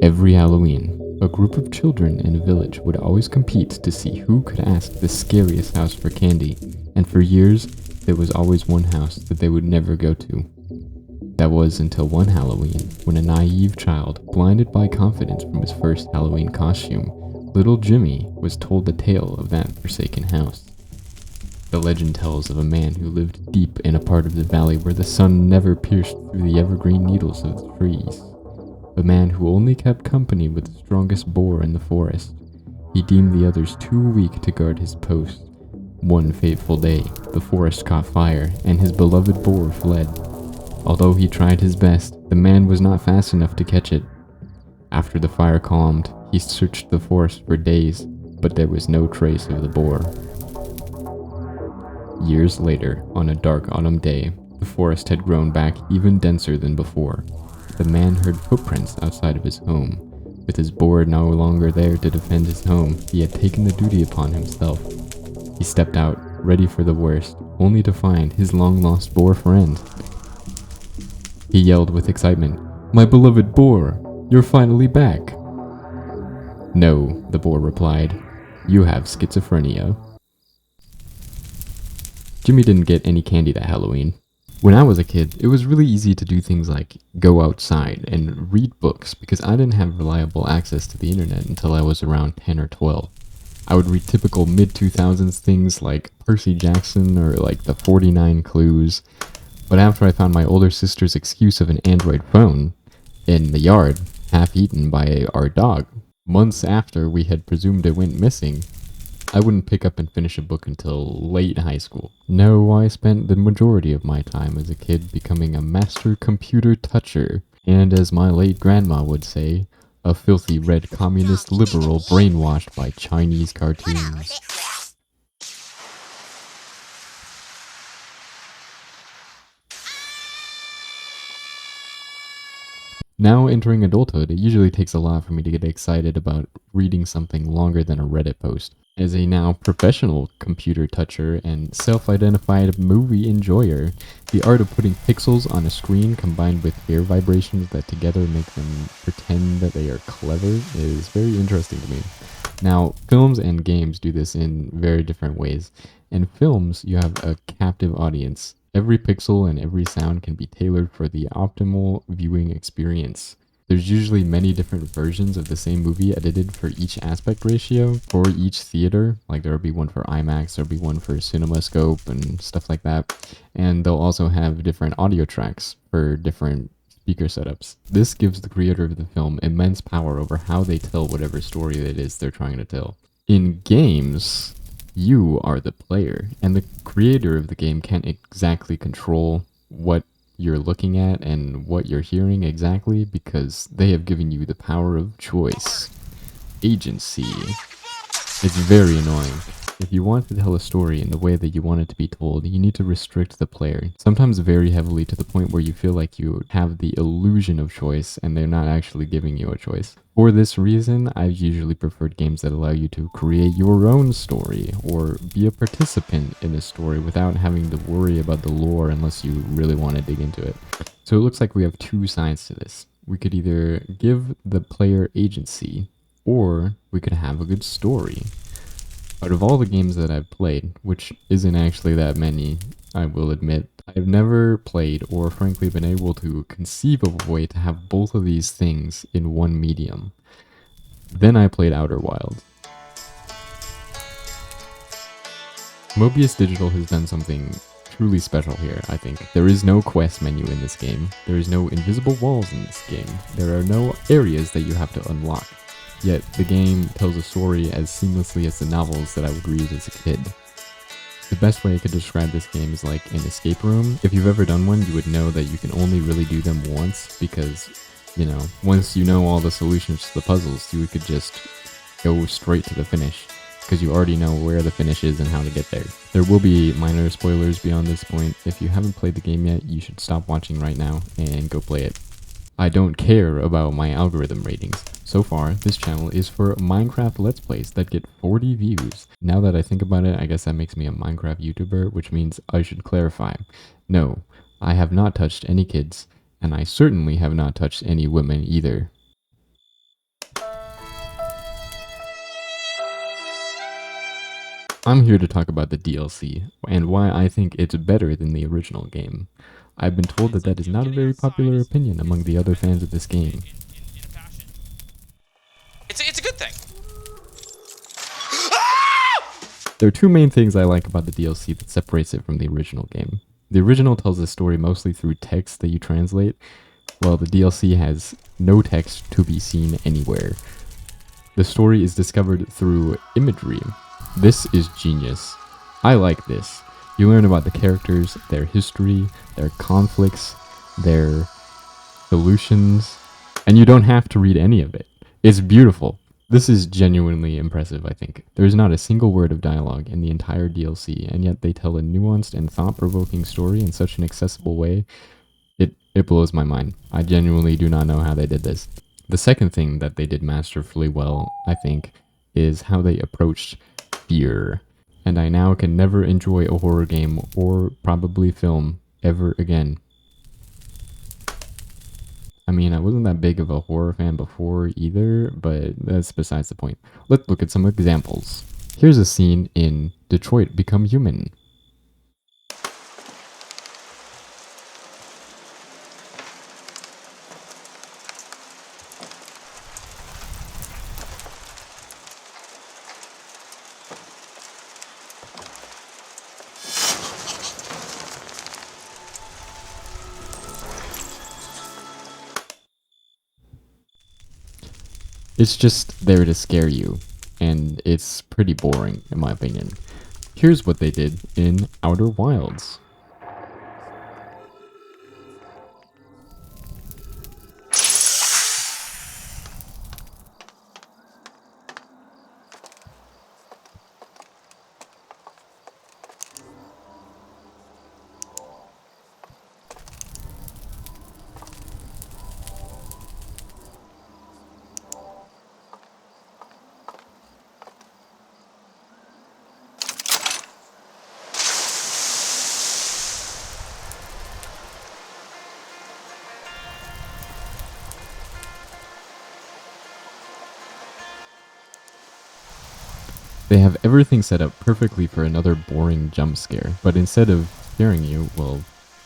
Every Halloween, a group of children in a village would always compete to see who could ask the scariest house for candy, and for years, there was always one house that they would never go to. That was until one Halloween, when a naive child, blinded by confidence from his first Halloween costume, little Jimmy was told the tale of that forsaken house. The legend tells of a man who lived deep in a part of the valley where the sun never pierced through the evergreen needles of the trees. A man who only kept company with the strongest boar in the forest. He deemed the others too weak to guard his post. One fateful day, the forest caught fire, and his beloved boar fled. Although he tried his best, the man was not fast enough to catch it. After the fire calmed, he searched the forest for days, but there was no trace of the boar. Years later, on a dark autumn day, the forest had grown back even denser than before. The man heard footprints outside of his home. With his boar no longer there to defend his home, he had taken the duty upon himself. He stepped out, ready for the worst, only to find his long-lost boar friend. He yelled with excitement, "My beloved boar, you're finally back!" "No," the boar replied, "you have schizophrenia." Jimmy didn't get any candy that Halloween. When I was a kid, it was really easy to do things like go outside and read books because I didn't have reliable access to the internet until I was around 10 or 12. I would read typical mid-2000s things like Percy Jackson or like the 49 Clues. But after I found my older sister's excuse of an Android phone in the yard, half eaten by our dog, months after we had presumed it went missing, I wouldn't pick up and finish a book until late high school. No, I spent the majority of my time as a kid becoming a master computer toucher, and as my late grandma would say, a filthy red communist liberal brainwashed by Chinese cartoons. Now entering adulthood, it usually takes a lot for me to get excited about reading something longer than a Reddit post. As a now professional computer toucher and self-identified movie enjoyer, the art of putting pixels on a screen combined with air vibrations that together make them pretend that they are clever is very interesting to me. Now, films and games do this in very different ways. In films, you have a captive audience. Every pixel and every sound can be tailored for the optimal viewing experience. There's usually many different versions of the same movie edited for each aspect ratio for each theater. Like there'll be one for IMAX, there'll be one for CinemaScope and stuff like that. And they'll also have different audio tracks for different speaker setups. This gives the creator of the film immense power over how they tell whatever story it is they're trying to tell. In games, you are the player, and the creator of the game can't exactly control what you're looking at and what you're hearing exactly because they have given you the power of choice. Agency. It's very annoying. If you want to tell a story in the way that you want it to be told, you need to restrict the player, sometimes very heavily to the point where you feel like you have the illusion of choice and they're not actually giving you a choice. For this reason, I've usually preferred games that allow you to create your own story or be a participant in a story without having to worry about the lore unless you really want to dig into it. So it looks like we have two sides to this. We could either give the player agency or we could have a good story. Out of all the games that I've played, which isn't actually that many, I will admit, I've never played or frankly been able to conceive of a way to have both of these things in one medium. Then I played Outer Wilds. Mobius Digital has done something truly special here, I think. There is no quest menu in this game. There is no invisible walls in this game. There are no areas that you have to unlock. Yet, the game tells a story as seamlessly as the novels that I would read as a kid. The best way I could describe this game is like an escape room. If you've ever done one, you would know that you can only really do them once because, once you know all the solutions to the puzzles, you could just go straight to the finish because you already know where the finish is and how to get there. There will be minor spoilers beyond this point. If you haven't played the game yet, you should stop watching right now and go play it. I don't care about my algorithm ratings. So far, this channel is for Minecraft Let's Plays that get 40 views. Now that I think about it, I guess that makes me a Minecraft YouTuber, which means I should clarify. No, I have not touched any kids, and I certainly have not touched any women either. I'm here to talk about the DLC, and why I think it's better than the original game. I've been told that that is not a very popular opinion among the other fans of this game. It's a good thing. There are two main things I like about the DLC that separates it from the original game. The original tells the story mostly through text that you translate, while the DLC has no text to be seen anywhere. The story is discovered through imagery. This is genius. I like this. You learn about the characters, their history, their conflicts, their solutions, and you don't have to read any of it. It's beautiful. This is genuinely impressive, I think. There's not a single word of dialogue in the entire DLC, and yet they tell a nuanced and thought-provoking story in such an accessible way. It blows my mind. I genuinely do not know how they did this. The second thing that they did masterfully well, I think, is how they approached fear. And I now can never enjoy a horror game or probably film ever again. I mean, I wasn't that big of a horror fan before either, but that's besides the point. Let's look at some examples. Here's a scene in Detroit Become Human. It's just there to scare you, and it's pretty boring, in my opinion. Here's what they did in Outer Wilds. They have everything set up perfectly for another boring jump scare, but instead of scaring you, well,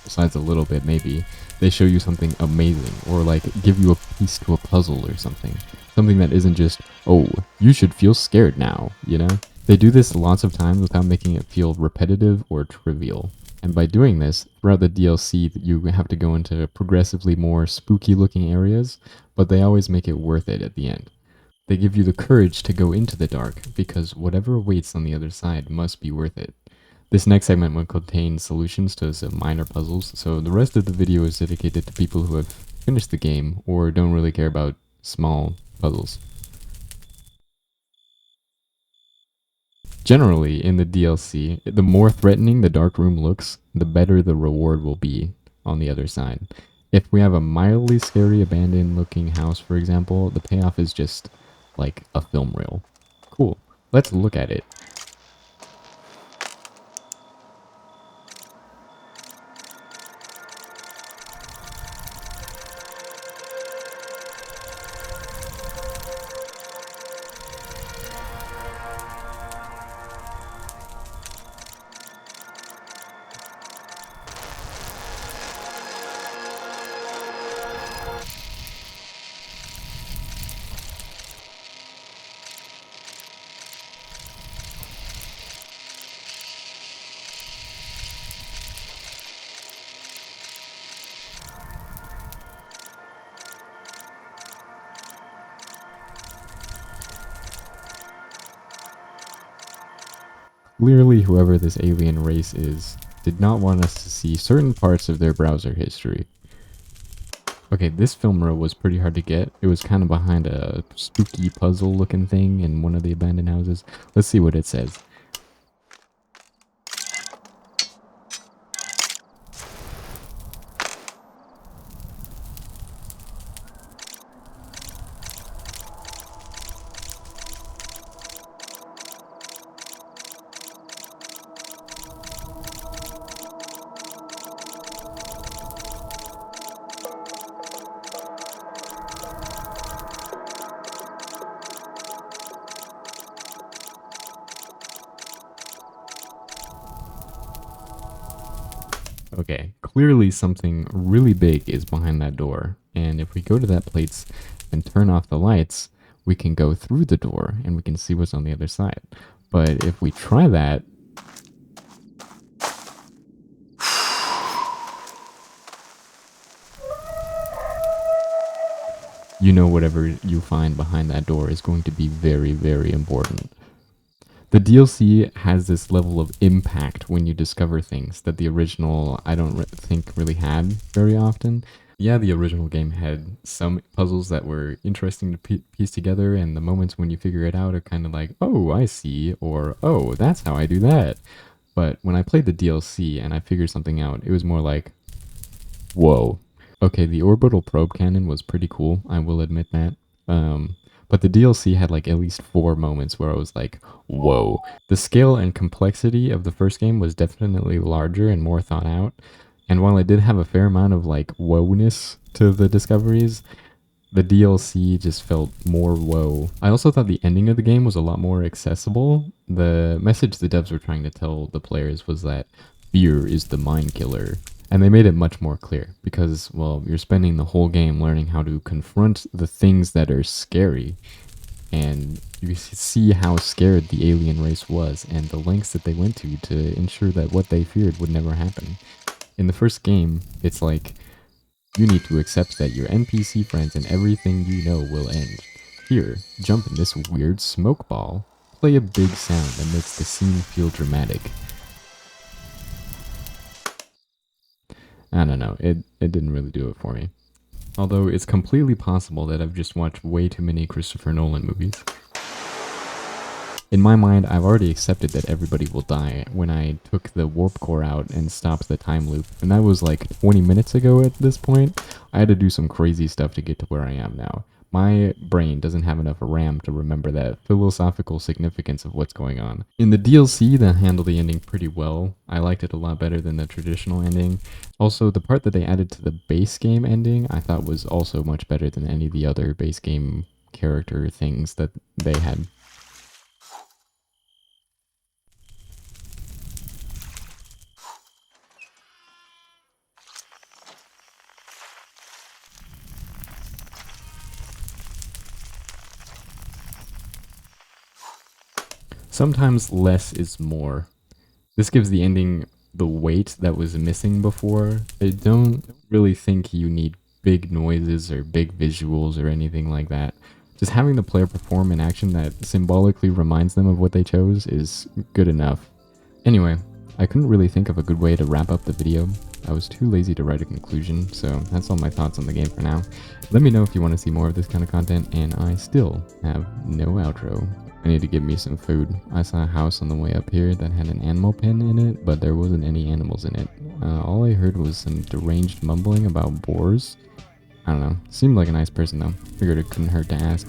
besides a little bit maybe, they show you something amazing, or like give you a piece to a puzzle or something. Something that isn't just, oh, you should feel scared now, you know? They do this lots of times without making it feel repetitive or trivial. And by doing this, throughout the DLC, you have to go into progressively more spooky looking areas, but they always make it worth it at the end. They give you the courage to go into the dark, because whatever awaits on the other side must be worth it. This next segment will contain solutions to some minor puzzles, so the rest of the video is dedicated to people who have finished the game or don't really care about small puzzles. Generally, in the DLC, the more threatening the dark room looks, the better the reward will be on the other side. If we have a mildly scary abandoned looking house, for example, the payoff is just like a film reel. Cool. Let's look at it. Clearly, whoever this alien race is did not want us to see certain parts of their browser history. Okay, this film reel was pretty hard to get. It was kind of behind a spooky puzzle looking thing in one of the abandoned houses. Let's see what it says. Okay, clearly something really big is behind that door. And if we go to that place and turn off the lights, we can go through the door and we can see what's on the other side. But if we try that, you know whatever you find behind that door is going to be very, very important. The DLC has this level of impact when you discover things that the original I don't think really had very often. Yeah, the original game had some puzzles that were interesting to piece together, and the moments when you figure it out are kind of like, oh, I see, or oh, that's how I do that. But when I played the DLC and I figured something out, it was more like, whoa. Okay, the orbital probe cannon was pretty cool, I will admit that. But the DLC had like at least 4 moments where I was like, whoa. The scale and complexity of the first game was definitely larger and more thought out. And while it did have a fair amount of like woe-ness to the discoveries, the DLC just felt more woe. I also thought the ending of the game was a lot more accessible. The message the devs were trying to tell the players was that fear is the mind killer. And they made it much more clear because, well, you're spending the whole game learning how to confront the things that are scary. And you see how scared the alien race was and the lengths that they went to ensure that what they feared would never happen. In the first game, it's like, you need to accept that your NPC friends and everything you know will end. Here, jump in this weird smoke ball. Play a big sound that makes the scene feel dramatic. I don't know, it didn't really do it for me. Although it's completely possible that I've just watched way too many Christopher Nolan movies. In my mind, I've already accepted that everybody will die when I took the warp core out and stopped the time loop. And that was like 20 minutes ago at this point. I had to do some crazy stuff to get to where I am now. My brain doesn't have enough RAM to remember that philosophical significance of what's going on. In the DLC, they handled the ending pretty well. I liked it a lot better than the traditional ending. Also, the part that they added to the base game ending, I thought was also much better than any of the other base game character things that they had. Sometimes less is more. This gives the ending the weight that was missing before. I don't really think you need big noises or big visuals or anything like that. Just having the player perform an action that symbolically reminds them of what they chose is good enough. Anyway, I couldn't really think of a good way to wrap up the video. I was too lazy to write a conclusion, so that's all my thoughts on the game for now. Let me know if you want to see more of this kind of content, and I still have no outro. I need to get me some food. I saw a house on the way up here that had an animal pen in it, but there wasn't any animals in it. All I heard was some deranged mumbling about boars. I don't know. Seemed like a nice person though. Figured it couldn't hurt to ask.